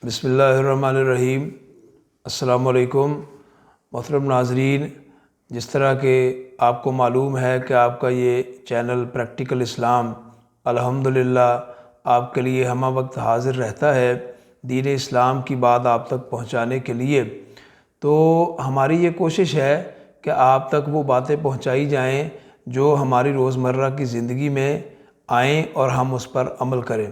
بسم اللہ الرحمن الرحیم۔ السلام علیکم محترم ناظرین، جس طرح کہ آپ کو معلوم ہے کہ آپ کا یہ چینل پریکٹیکل اسلام الحمدللہ آپ کے لیے ہمہ وقت حاضر رہتا ہے دین اسلام کی بات آپ تک پہنچانے کے لیے، تو ہماری یہ کوشش ہے کہ آپ تک وہ باتیں پہنچائی جائیں جو ہماری روزمرہ کی زندگی میں آئیں اور ہم اس پر عمل کریں۔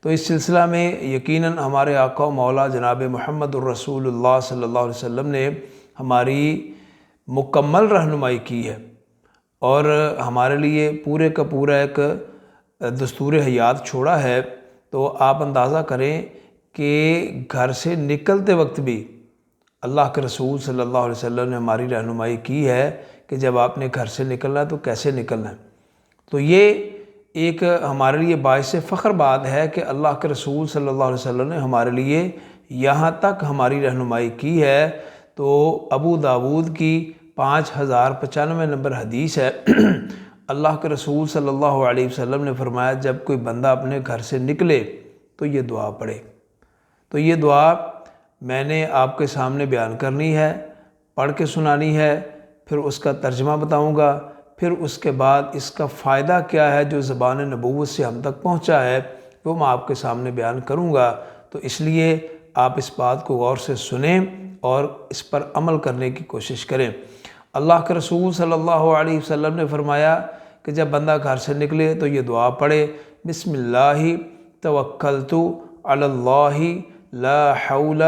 تو اس سلسلہ میں یقیناً ہمارے آقا و مولا جناب محمد الرسول اللہ صلی اللہ علیہ وسلم نے ہماری مکمل رہنمائی کی ہے اور ہمارے لیے پورے کا پورا ایک دستور حیات چھوڑا ہے۔ تو آپ اندازہ کریں کہ گھر سے نکلتے وقت بھی اللہ کے رسول صلی اللہ علیہ وسلم نے ہماری رہنمائی کی ہے کہ جب آپ نے گھر سے نکلنا ہے تو کیسے نکلنا ہے۔ تو یہ ایک ہمارے لیے باعث فخر بات ہے کہ اللہ کے رسول صلی اللہ علیہ وسلم نے ہمارے لیے یہاں تک ہماری رہنمائی کی ہے۔ تو ابو داود کی 5095 نمبر حدیث ہے، اللہ کے رسول صلی اللہ علیہ وسلم نے فرمایا جب کوئی بندہ اپنے گھر سے نکلے تو یہ دعا پڑھے۔ تو یہ دعا میں نے آپ کے سامنے بیان کرنی ہے، پڑھ کے سنانی ہے، پھر اس کا ترجمہ بتاؤں گا، پھر اس کے بعد اس کا فائدہ کیا ہے جو زبان نبوت سے ہم تک پہنچا ہے وہ میں آپ کے سامنے بیان کروں گا۔ تو اس لیے آپ اس بات کو غور سے سنیں اور اس پر عمل کرنے کی کوشش کریں۔ اللہ کے رسول صلی اللہ علیہ وسلم نے فرمایا کہ جب بندہ گھر سے نکلے تو یہ دعا پڑھے، بسم اللہ توکلت علی اللہ لا حول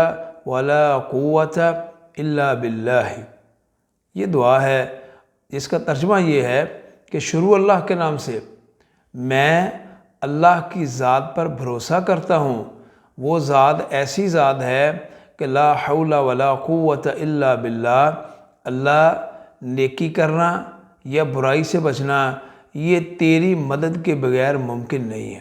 ولا قوت الا باللہ۔ یہ دعا ہے جس کا ترجمہ یہ ہے کہ شروع اللہ کے نام سے، میں اللہ کی ذات پر بھروسہ کرتا ہوں، وہ ذات ایسی ذات ہے کہ لا حول ولا قوت الا باللہ، اللہ نیکی کرنا یا برائی سے بچنا یہ تیری مدد کے بغیر ممکن نہیں ہے۔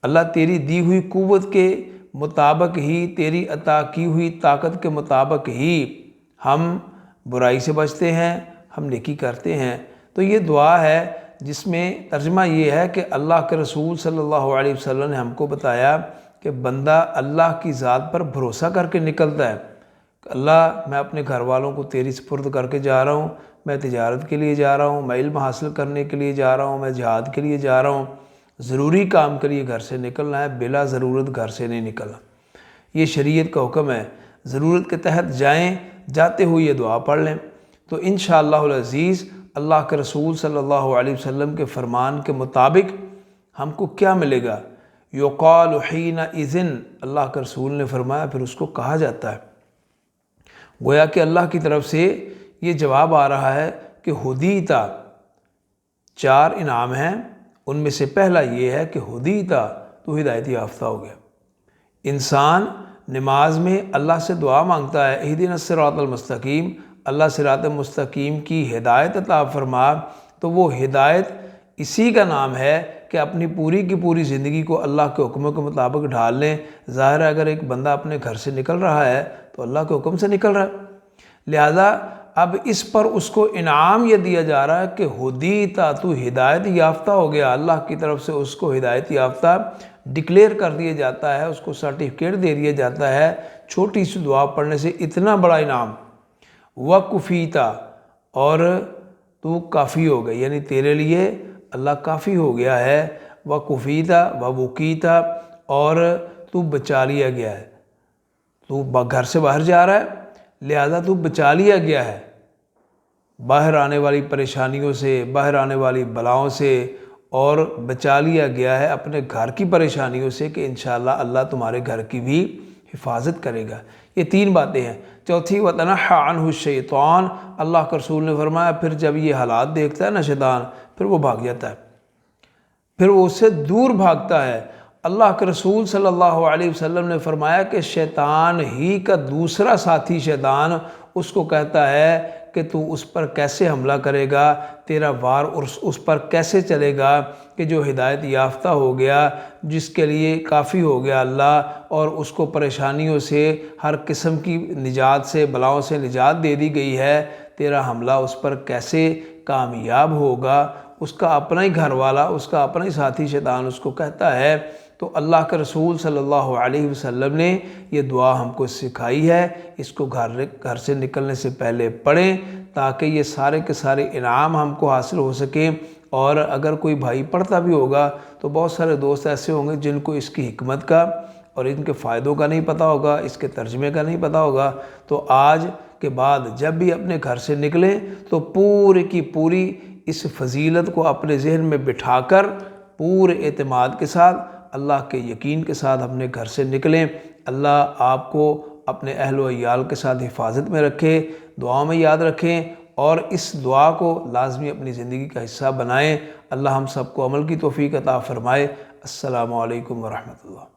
اللہ تیری دی ہوئی قوت کے مطابق ہی، تیری عطا کی ہوئی طاقت کے مطابق ہی ہم برائی سے بچتے ہیں، ہم نیکی کرتے ہیں۔ تو یہ دعا ہے جس میں ترجمہ یہ ہے کہ اللہ کے رسول صلی اللہ علیہ وسلم نے ہم کو بتایا کہ بندہ اللہ کی ذات پر بھروسہ کر کے نکلتا ہے کہ اللہ میں اپنے گھر والوں کو تیری سپرد کر کے جا رہا ہوں، میں تجارت کے لیے جا رہا ہوں، میں علم حاصل کرنے کے لیے جا رہا ہوں، میں جہاد کے لیے جا رہا ہوں، ضروری کام کے لیے گھر سے نکلنا ہے، بلا ضرورت گھر سے نہیں نکلنا۔ یہ شریعت کا حکم ہے، ضرورت کے تحت جائیں، جاتے ہوئے یہ دعا پڑھ لیں تو انشاءاللہ العزیز اللہ کے رسول صلی اللہ علیہ وسلم کے فرمان کے مطابق ہم کو کیا ملے گا؟ یقال حینئذ، اللہ کے رسول نے فرمایا پھر اس کو کہا جاتا ہے، گویا کہ اللہ کی طرف سے یہ جواب آ رہا ہے کہ ہدیتا، 4 انعام ہیں، ان میں سے پہلا یہ ہے کہ ہدیتا، تو ہدایت یافتہ ہو گیا۔ انسان نماز میں اللہ سے دعا مانگتا ہے، اہدنا الصراط المستقیم، اللہ صراط مستقیم کی ہدایت عطا فرما، تو وہ ہدایت اسی کا نام ہے کہ اپنی پوری کی پوری زندگی کو اللہ کے حکموں کے مطابق ڈھال لیں۔ ظاہر ہے اگر ایک بندہ اپنے گھر سے نکل رہا ہے تو اللہ کے حکم سے نکل رہا ہے، لہذا اب اس پر اس کو انعام یہ دیا جا رہا ہے کہ ہدیتا، تو ہدایت یافتہ ہو گیا، اللہ کی طرف سے اس کو ہدایت یافتہ ڈکلیئر کر دیا جاتا ہے، اس کو سرٹیفکیٹ دے دیا جاتا ہے چھوٹی سی دعا پڑھنے سے اتنا بڑا انعام۔ وَكُفِيتَ، اور تو کافی ہو گئی، یعنی تیرے لیے اللہ کافی ہو گیا ہے۔ وَكُفِيتَ وَوُقِيتَ، اور تو بچا لیا گیا ہے، تو گھر سے باہر جا رہا ہے لہذا تو بچا لیا گیا ہے باہر آنے والی پریشانیوں سے، باہر آنے والی بلاؤں سے، اور بچا لیا گیا ہے اپنے گھر کی پریشانیوں سے کہ انشاءاللہ اللہ تمہارے گھر کی بھی حفاظت کرے گا۔ یہ 3 باتیں ہیں۔ چوتھی وَتَنَحَّى عَنْهُ الشَّيْطَانُ، اللہ کے رسول نے فرمایا پھر جب یہ حالات دیکھتا ہے نا شیطان، پھر وہ بھاگ جاتا ہے، پھر وہ اس سے دور بھاگتا ہے۔ اللہ کے رسول صلی اللہ علیہ وسلم نے فرمایا کہ شیطان ہی کا دوسرا ساتھی شیطان اس کو کہتا ہے کہ تو اس پر کیسے حملہ کرے گا، تیرا وار اس پر کیسے چلے گا کہ جو ہدایت یافتہ ہو گیا، جس کے لیے کافی ہو گیا اللہ، اور اس کو پریشانیوں سے، ہر قسم کی نجات سے، بلاؤں سے نجات دے دی گئی ہے، تیرا حملہ اس پر کیسے کامیاب ہوگا۔ اس کا اپنا ہی گھر والا، اس کا اپنا ہی ساتھی شیطان اس کو کہتا ہے تو اللہ کے رسول صلی اللہ علیہ وسلم نے یہ دعا ہم کو سکھائی ہے، اس کو گھر سے نکلنے سے پہلے پڑھیں تاکہ یہ سارے کے سارے انعام ہم کو حاصل ہو سکیں۔ اور اگر کوئی بھائی پڑھتا بھی ہوگا تو بہت سارے دوست ایسے ہوں گے جن کو اس کی حکمت کا اور ان کے فائدوں کا نہیں پتہ ہوگا، اس کے ترجمے کا نہیں پتہ ہوگا، تو آج کے بعد جب بھی اپنے گھر سے نکلیں تو پوری کی پوری اس فضیلت کو اپنے ذہن میں بٹھا کر پورے اعتماد کے ساتھ، اللہ کے یقین کے ساتھ اپنے گھر سے نکلیں۔ اللہ آپ کو اپنے اہل و عیال کے ساتھ حفاظت میں رکھے، دعاؤں میں یاد رکھیں اور اس دعا کو لازمی اپنی زندگی کا حصہ بنائیں۔ اللہ ہم سب کو عمل کی توفیق عطا فرمائے۔ السلام علیکم ورحمۃ اللہ۔